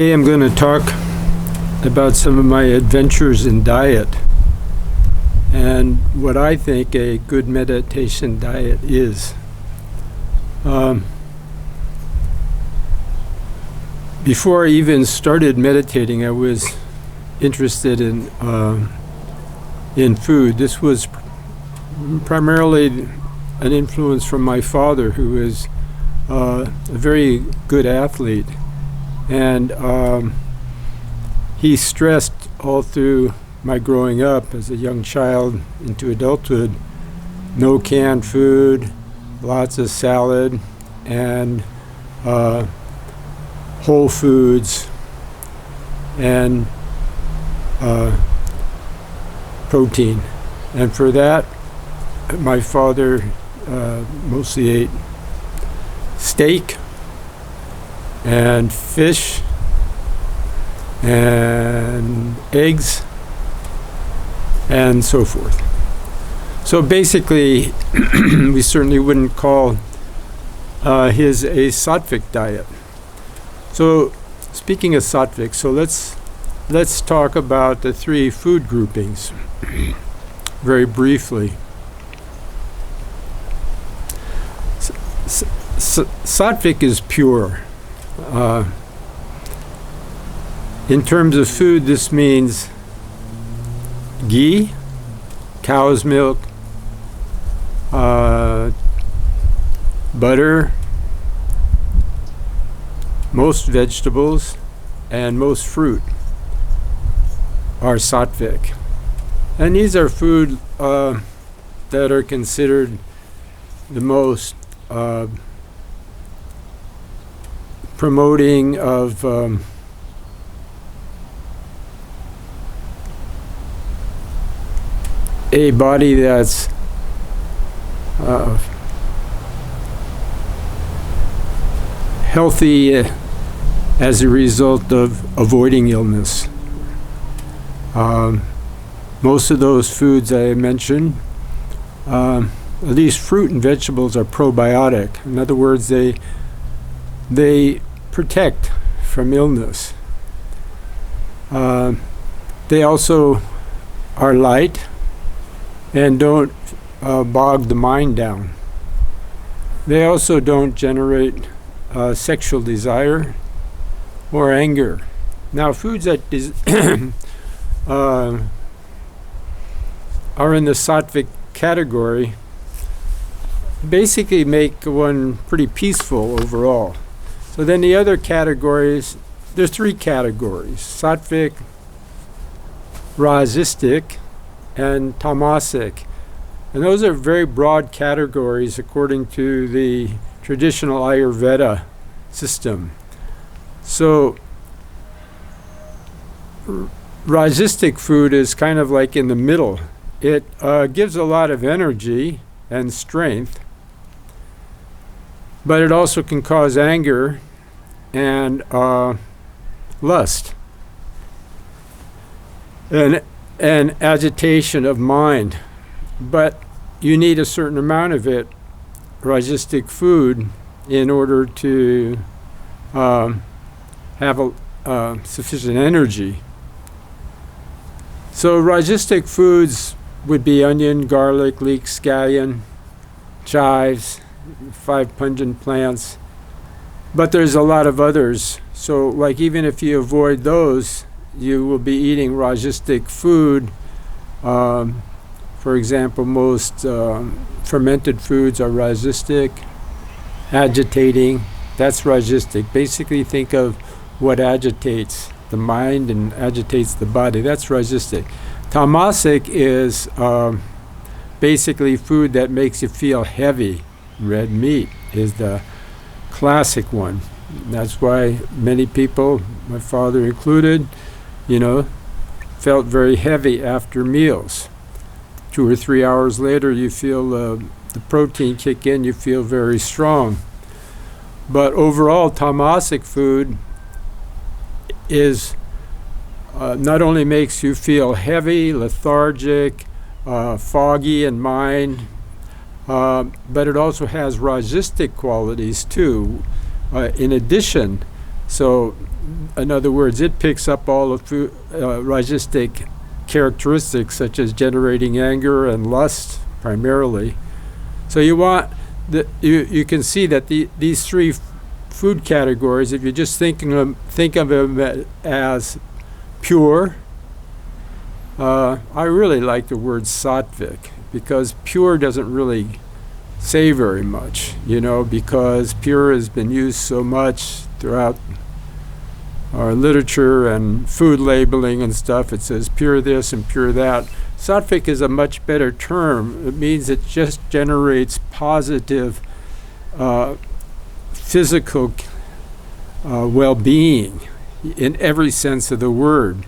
Today I'm going to talk about some of my adventures in diet and what I think a good meditation diet is. Before I even started meditating, I was interested in food. This was primarily an influence from my father, who is a very good athlete. And he stressed all through my growing up as a young child into adulthood, no canned food, lots of salad, and whole foods, and protein. And for that, my father mostly ate steak and fish and eggs and so forth. So basically, we certainly wouldn't call his a sattvic diet. So speaking of sattvic, so let's talk about the three food groupings very briefly. Sattvic is pure. In terms of food, this means ghee, cow's milk, butter, most vegetables, and most fruit are sattvic. And these are food that are considered the most promoting of a body that's healthy as a result of avoiding illness. Most of those foods I mentioned, at least fruit and vegetables, are probiotic. In other words, they protect from illness. They also are light and don't bog the mind down. They also don't generate sexual desire or anger. Now, foods that are in the sattvic category basically make one pretty peaceful overall. So then the other categories, there's three categories: sattvic, rajasic, and tamasic. And those are very broad categories according to the traditional Ayurveda system. So rajasic food is kind of like in the middle. It gives a lot of energy and strength, but it also can cause anger and lust and agitation of mind. But you need a certain amount of it, rajasic food, in order to have sufficient energy. So rajasic foods would be onion, garlic, leek, scallion, chives, 5 pungent plants. But there's a lot of others. So like even if you avoid those, you will be eating rajasic food. For example, most fermented foods are rajasic. Agitating, that's rajasic. Basically think of what agitates the mind and agitates the body. That's rajasic. Tamasic is basically food that makes you feel heavy. Red meat is the classic one. That's why many people, my father included, felt very heavy after meals. 2 or 3 hours later, you feel the protein kick in, you feel very strong. But overall, tamasic food is not only makes you feel heavy, lethargic, foggy in mind, but it also has rajasic qualities too, in addition. So, in other words, it picks up all of rajasic characteristics such as generating anger and lust primarily. So you can see that these three food categories, if you just think of them as pure, I really like the word sattvic, because pure doesn't really say very much, because pure has been used so much throughout our literature and food labeling and stuff. It says pure this and pure that. Sattvic is a much better term. It means it just generates positive physical well-being in every sense of the word.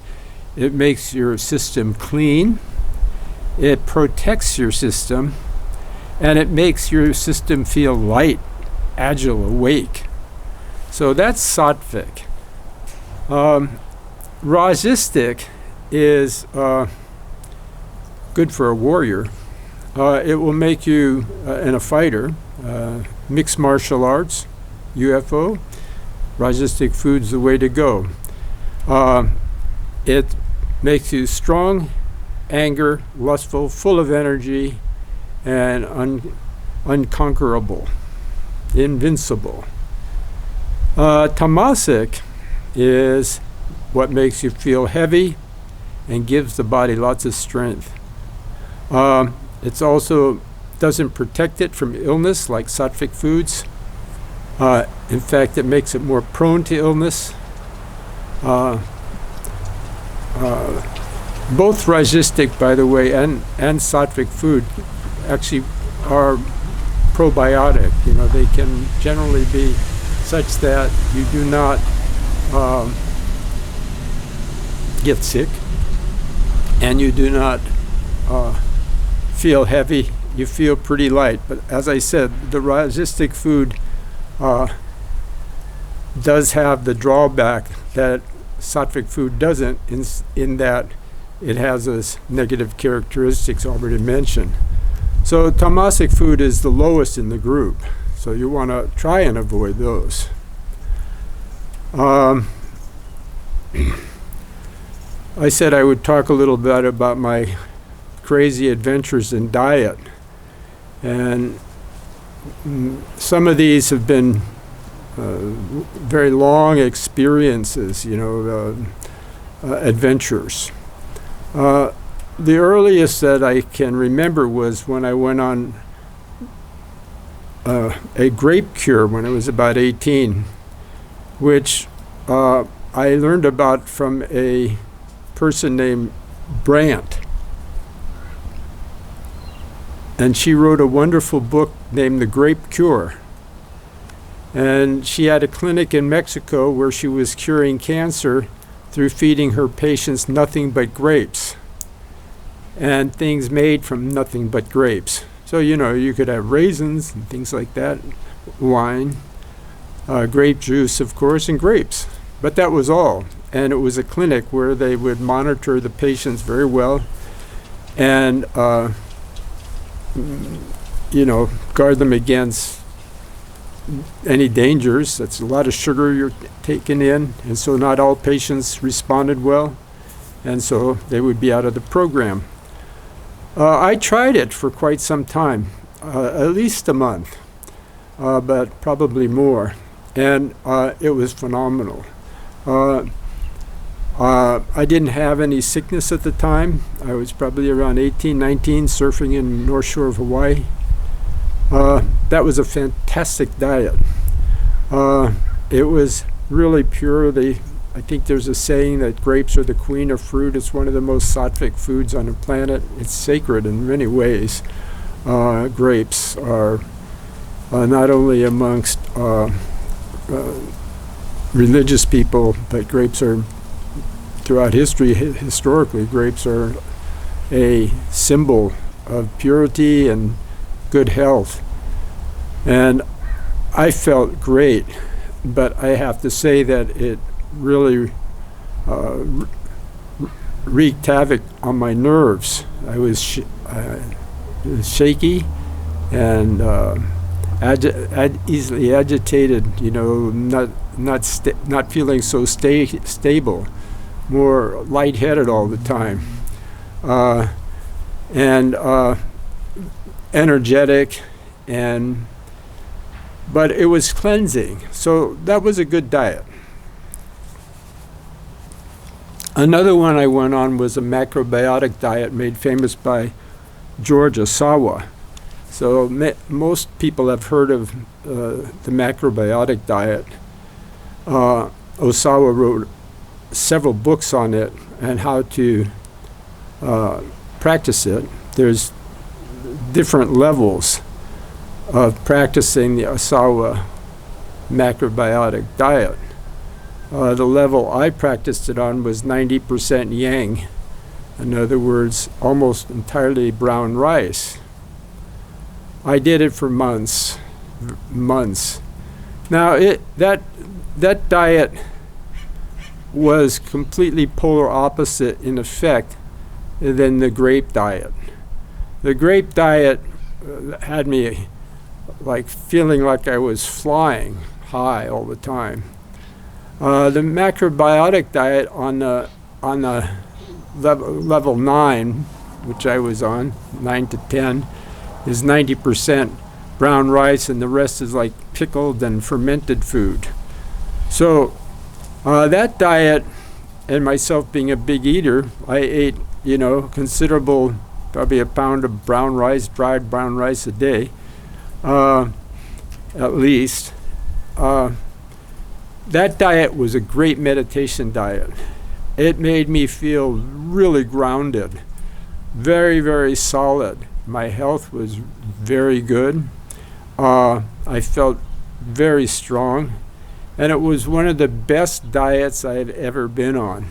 It makes your system clean, it protects your system, and it makes your system feel light, agile, awake. So that's sattvic. Rajasic is good for a warrior. It will make you, and a fighter, mixed martial arts, UFO. Rajasic food's the way to go. It makes you strong, anger, lustful, full of energy, and unconquerable, invincible. Tamasic is what makes you feel heavy and gives the body lots of strength. It's also doesn't protect it from illness like sattvic foods. In fact, it makes it more prone to illness. Both rajasic, by the way, and sattvic food actually are probiotic. They can generally be such that you do not get sick, and you do not feel heavy. You feel pretty light. But as I said, the rajasic food does have the drawback that sattvic food doesn't, in that it has those negative characteristics already mentioned. So tamasic food is the lowest in the group, so you want to try and avoid those. I said I would talk a little bit about my crazy adventures in diet, and some of these have been very long experiences, adventures. The earliest that I can remember was when I went on a grape cure when I was about 18, which I learned about from a person named Brandt. And she wrote a wonderful book named The Grape Cure. And she had a clinic in Mexico where she was curing cancer through feeding her patients nothing but grapes and things made from nothing but grapes. So, you could have raisins and things like that, wine, grape juice, of course, and grapes. But that was all. And it was a clinic where they would monitor the patients very well and, guard them against any dangers. That's a lot of sugar you're taking in, and so not all patients responded well, and so they would be out of the program. I tried it for quite some time, at least a month, but probably more, and it was phenomenal. I didn't have any sickness at the time. I was probably around 18, 19, surfing in North Shore of Hawaii. That was a fantastic diet. It was really pure. I think there's a saying that grapes are the queen of fruit. It's one of the most sattvic foods on the planet. It's sacred in many ways. Grapes are not only amongst religious people, but grapes are, throughout history, historically, grapes are a symbol of purity and good health. And I felt great, but I have to say that it really wreaked havoc on my nerves. I was shaky and easily agitated, not not feeling so stable, more lightheaded all the time, and energetic, but it was cleansing. So that was a good diet. Another one I went on was a macrobiotic diet made famous by George Ohsawa. So most people have heard of the macrobiotic diet. Ohsawa wrote several books on it and how to practice it. There's different levels of practicing the Ohsawa macrobiotic diet. The level I practiced it on was 90% yang. In other words, almost entirely brown rice. I did it for months. Now that diet was completely polar opposite in effect than the Grape diet. The Grape diet had me like feeling like I was flying high all the time. The macrobiotic diet on the level 9, which I was on, 9 to 10, is 90% brown rice, and the rest is like pickled and fermented food. So that diet, and myself being a big eater, I ate, considerable, probably a pound of brown rice, dried brown rice a day, at least. That diet was a great meditation diet. It made me feel really grounded, very, very solid. My health was very good. I felt very strong. And it was one of the best diets I had ever been on.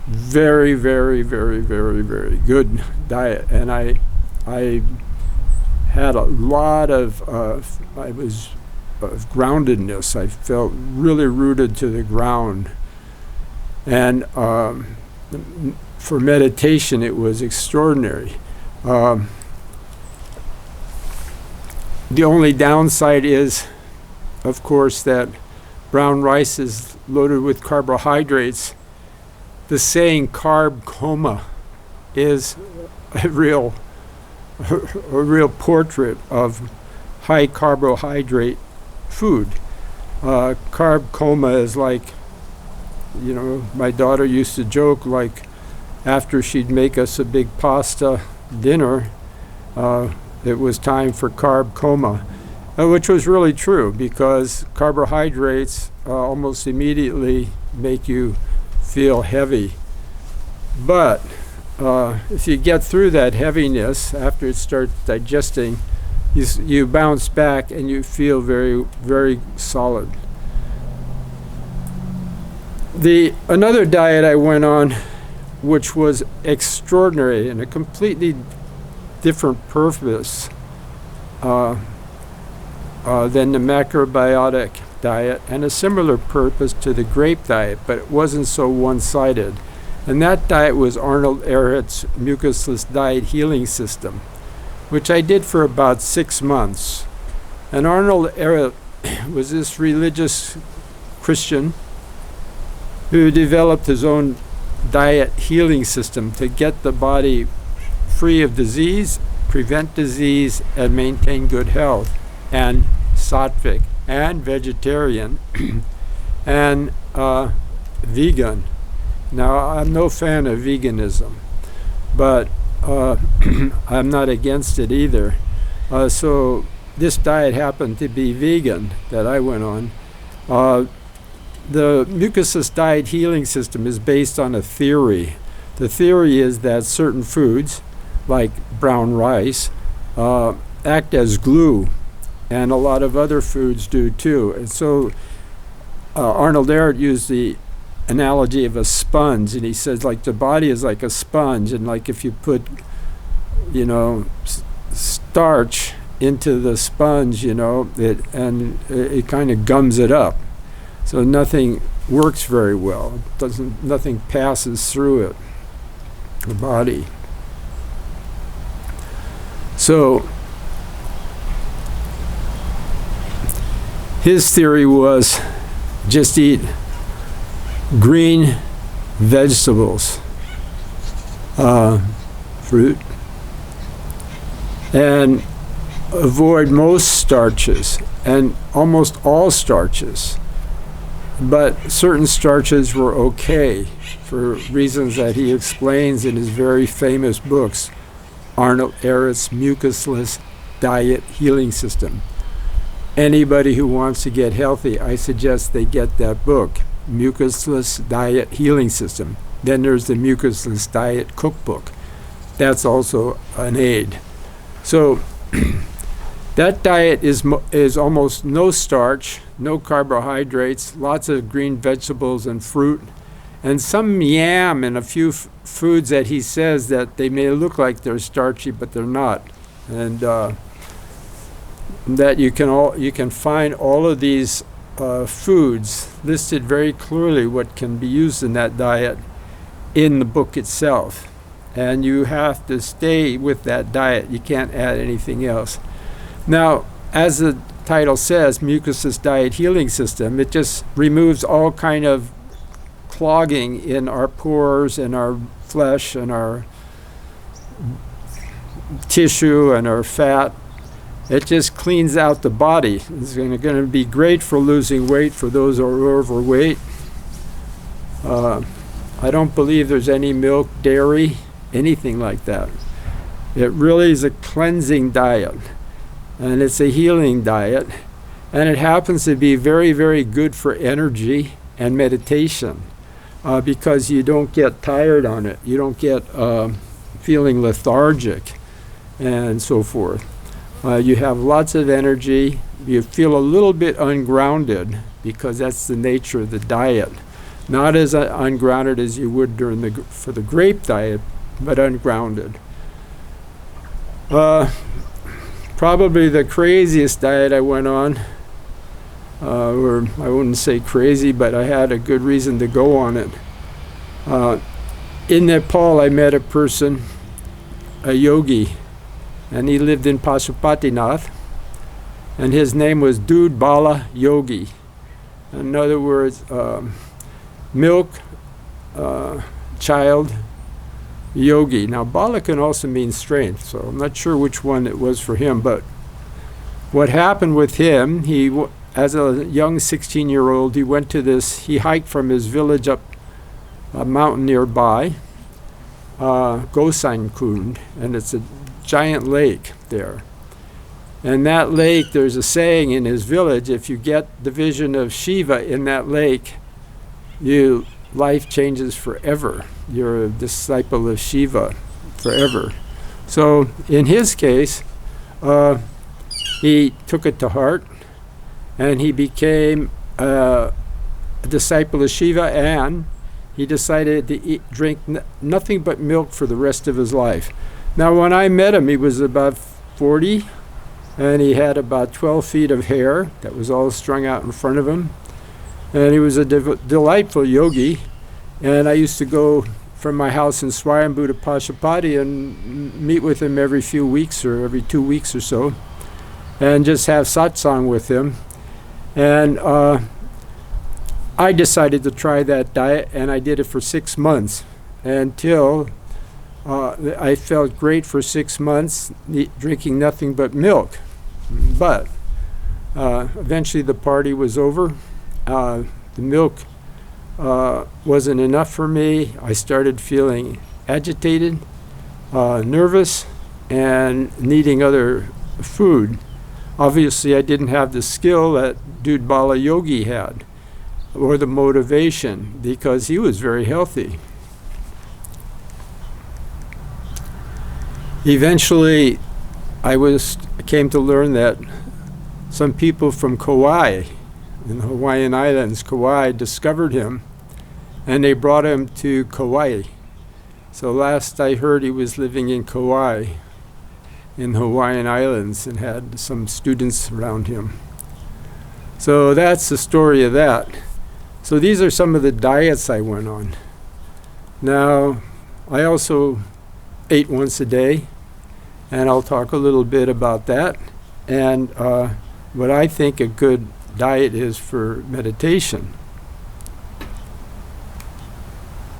Very, very, very, very, very good diet. And I had a lot of groundedness. I felt really rooted to the ground. And for meditation, it was extraordinary. The only downside is, of course, that brown rice is loaded with carbohydrates. The saying carb coma is a real portrait of high carbohydrate food. Carb coma is like, my daughter used to joke, like after she'd make us a big pasta dinner, it was time for carb coma, which was really true, because carbohydrates almost immediately make you feel heavy. But if you get through that heaviness, after it starts digesting, you bounce back and you feel very, very solid. Another diet I went on, which was extraordinary and a completely different purpose than the macrobiotic diet, and a similar purpose to the Grape diet, but it wasn't so one-sided. And that diet was Arnold Ehret's Mucusless diet healing system, which I did for about 6 months. And Arnold Ehret was this religious Christian who developed his own diet healing system to get the body free of disease, prevent disease, and maintain good health, and sattvic, and vegetarian, and vegan. Now, I'm no fan of veganism, but I'm not against it either. So this diet happened to be vegan that I went on. The Mucusless diet healing system is based on a theory. The theory is that certain foods, like brown rice, act as glue, and a lot of other foods do too. And so Arnold Ehret used the analogy of a sponge, and he says, like, the body is like a sponge, and like if you put starch into the sponge, it kind of gums it up, so nothing works very well. Nothing passes through it, the body. So his theory was just eat green vegetables, fruit, and avoid most starches and almost all starches. But certain starches were okay for reasons that he explains in his very famous books, Arnold Ehret's Mucusless Diet Healing System. Anybody who wants to get healthy, I suggest they get that book, Mucusless Diet Healing System. Then there's the Mucusless Diet Cookbook. That's also an aid. So that diet is almost no starch, no carbohydrates, lots of green vegetables and fruit, and some yam and a few foods that he says that they may look like they're starchy, but they're not. And that you can find all of these foods listed very clearly what can be used in that diet in the book itself. And you have to stay with that diet. You can't add anything else. Now, as the title says, Mucusless Diet Healing System, it just removes all kind of clogging in our pores and our flesh and our tissue and our fat. It just cleans out the body. It's going to be great for losing weight for those who are overweight. I don't believe there's any milk, dairy, anything like that. It really is a cleansing diet, and it's a healing diet, and it happens to be very, very good for energy and meditation because you don't get tired on it. You don't get feeling lethargic and so forth. You have lots of energy. You feel a little bit ungrounded because that's the nature of the diet. Not as ungrounded as you would for the grape diet, but ungrounded. Probably the craziest diet I went on, or I wouldn't say crazy, but I had a good reason to go on it. In Nepal, I met a person, a yogi, and he lived in Pashupatinath, and his name was Dudh Bala Yogi. In other words, milk, child, yogi. Now, Bala can also mean strength, so I'm not sure which one it was for him, but what happened with him, as a young 16-year-old, he hiked from his village up a mountain nearby, Gosankund, and it's a giant lake there. And that lake, there's a saying in his village, if you get the vision of Shiva in that lake, life changes forever. You're a disciple of Shiva forever. So in his case, he took it to heart, and he became a disciple of Shiva, and he decided to drink nothing but milk for the rest of his life. Now, when I met him, he was about 40, and he had about 12 feet of hair that was all strung out in front of him. And he was a delightful yogi. And I used to go from my house in Swayambhu to Pashupati and meet with him every few weeks or every 2 weeks or so, and just have satsang with him. And I decided to try that diet, and I did it for 6 months until I felt great for 6 months, drinking nothing but milk. But eventually the party was over. The milk wasn't enough for me. I started feeling agitated, nervous, and needing other food. Obviously, I didn't have the skill that Dudh Bala Yogi had, or the motivation, because he was very healthy. Eventually, I came to learn that some people from Kauai, in the Hawaiian Islands, Kauai, discovered him, and they brought him to Kauai. So last I heard, he was living in Kauai, in the Hawaiian Islands, and had some students around him. So that's the story of that. So these are some of the diets I went on. Now, I also ate once a day, and I'll talk a little bit about that, and what I think a good diet is for meditation.